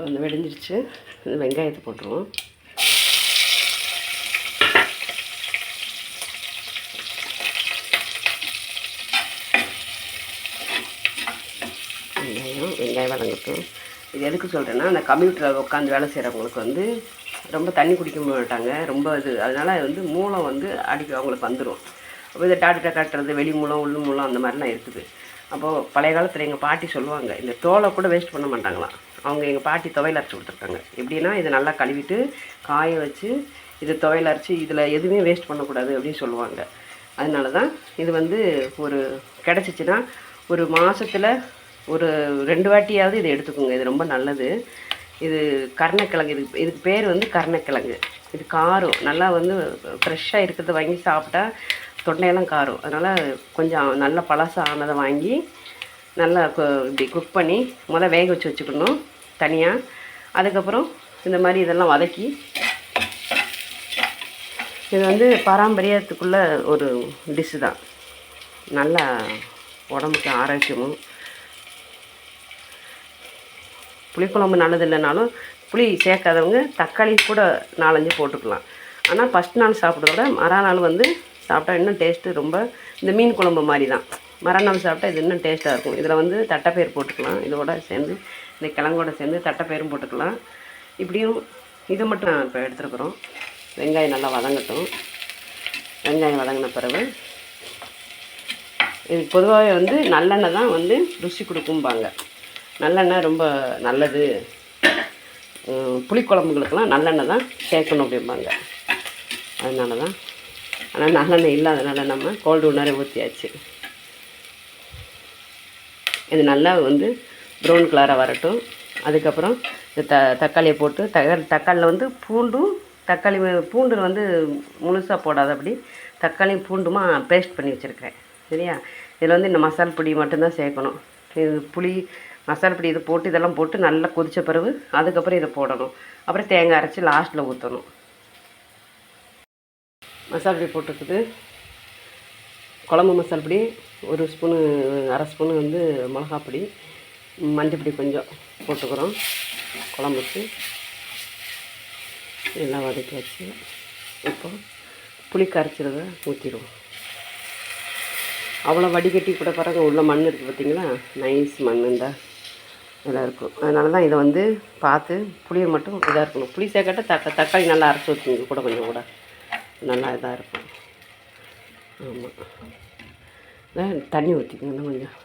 வந்து வெடிஞ்சிருச்சு. இந்த வெங்காயத்தை போட்டுருவோம். வெங்காயம் வதங்கட்டும். இது எதுக்கு சொல்கிறேன்னா, அந்த கம்ப்யூட்டரில் உட்காந்து வேலை செய்கிறவங்களுக்கு வந்து ரொம்ப தண்ணி குடிக்க மாட்டாங்க, ரொம்ப இது. அதனால் வந்து மூலம் வந்து அவங்களுக்கு வந்துடும். அப்போ இதை டாக்டரை காட்டுறது, வெளி மூலம் உள் மூலம் அந்த மாதிரிலாம் இருக்குது. அப்போது பழைய காலத்தில் எங்கள் பாட்டி சொல்லுவாங்க, இந்த தோலை கூட வேஸ்ட் பண்ண மாட்டாங்களாம். அவங்க எங்கள் பாட்டி துவையல் அரைச்சி கொடுத்துருக்காங்க. எப்படின்னா, இதை நல்லா கழுவிட்டு காய வச்சு இது துவையல் அரைச்சி இதில் எதுவுமே வேஸ்ட் பண்ணக்கூடாது அப்படின்னு சொல்லுவாங்க. அதனால தான் இது வந்து ஒரு கிடச்சிச்சின்னா ஒரு மாதத்தில் ஒரு 2 வாட்டியாவது இதை எடுத்துக்கோங்க. இது ரொம்ப நல்லது. இது கருணக்கிழங்கு. இதுக்கு பேர் வந்து கருணக்கிழங்கு. இது காரம் நல்லா வந்து ஃப்ரெஷ்ஷாக இருக்கிறத வாங்கி சாப்பிட்டா தொண்டையெல்லாம் காரம். அதனால் கொஞ்சம் நல்ல பழசாக ஆனதை வாங்கி நல்லா இப்படி குக் பண்ணி வேக வச்சு வச்சுக்கணும் தனியாக. அதுக்கப்புறம் இந்த மாதிரி இதெல்லாம் வதக்கி, இது வந்து பாரம்பரியத்துக்குள்ள ஒரு டிஷ்ஷு தான். நல்லா உடம்புக்கு ஆரோக்கியமும். புளிக்குழம்பு நல்லது இல்லைனாலும் புளி சேர்க்காதவங்க தக்காளி கூட 4-5 போட்டுக்கலாம். ஆனால் ஃபஸ்ட் நாள் சாப்பிட்றத மறுநாள் வந்து சாப்பிட்டா இன்னும் டேஸ்ட்டு ரொம்ப இந்த மீன் குழம்பு மாதிரி தான். மறுநாள் சாப்பிட்டா இது இன்னும் டேஸ்ட்டாக இருக்கும். இதில் வந்து தட்டைப்பயிறு போட்டுக்கலாம். இதோட சேர்ந்து இந்த கிழங்கோட சேர்ந்து தட்டைப்பயிரும் போட்டுக்கலாம். இப்படியும் இது மட்டும் நான் இப்போ எடுத்துருக்குறோம். வெங்காயம் நல்லா வதங்கட்டும். வெங்காயம் வதங்கின பிறகு இது பொதுவாகவே வந்து நல்லெண்ணெய் தான் வந்து ருசி கொடுக்கும்பாங்க. நல்லெண்ணெய் ரொம்ப நல்லது. புளிக்குழம்புகளுக்கெல்லாம் நல்லெண்ணெய் தான் சேர்க்கணும் அப்படிம்பாங்க. அதனால தான். ஆனால் நல்லெண்ணெய் இல்லாதனால நம்ம கோல்டு உணரை ஊற்றியாச்சு. இது நல்லா வந்து ப்ரௌன் கலராக வரட்டும். அதுக்கப்புறம் இந்த தக்காளியை போட்டு தக்காளியில் வந்து பூண்டு வந்து முழுசாக போடாத, அப்படி தக்காளியும் பூண்டுமா பேஸ்ட் பண்ணி வச்சுருக்கேன். சரியா? இதில் வந்து இந்த மசால் பொடி மட்டும்தான் சேர்க்கணும். இது புளி மசால் பொடி இது போட்டு இதெல்லாம் போட்டு நல்லா கொதித்த பிறகு அதுக்கப்புறம் இதை போடணும். அப்புறம் தேங்காய் அரைச்சி லாஸ்ட்டில் ஊற்றணும். மசால் பொடி போட்டுருக்குது. குழம்பு மசால் பொடி 1 ஸ்பூனு, 1/2 ஸ்பூனு வந்து மிளகாப்பொடி, மஞ்சப்பொடி கொஞ்சம் போட்டுக்கிறோம் குழம்புக்கு. எல்லாம் வதக்கி வச்சு இப்போ புளி கரைச்சிறத ஊற்றிடுவோம். அவ்வளோ வடிகட்டி கூட பாருங்க, உள்ள மண் இருக்குது பார்த்தீங்களா? நைஸ் மண் இந்த இதெல்லாம் இருக்கும். அதனால தான் இதை வந்து பார்த்து புளியை மட்டும் இதாக இருக்கணும். புளி சேர்க்கட்ட தக்காளி நல்லா அரைச்சி ஊற்றிங்க கூட, கொஞ்சம் கூட நல்லா இதாக இருக்கும். ஆமாம், தண்ணி ஊற்றிக்கணும் கொஞ்சம்.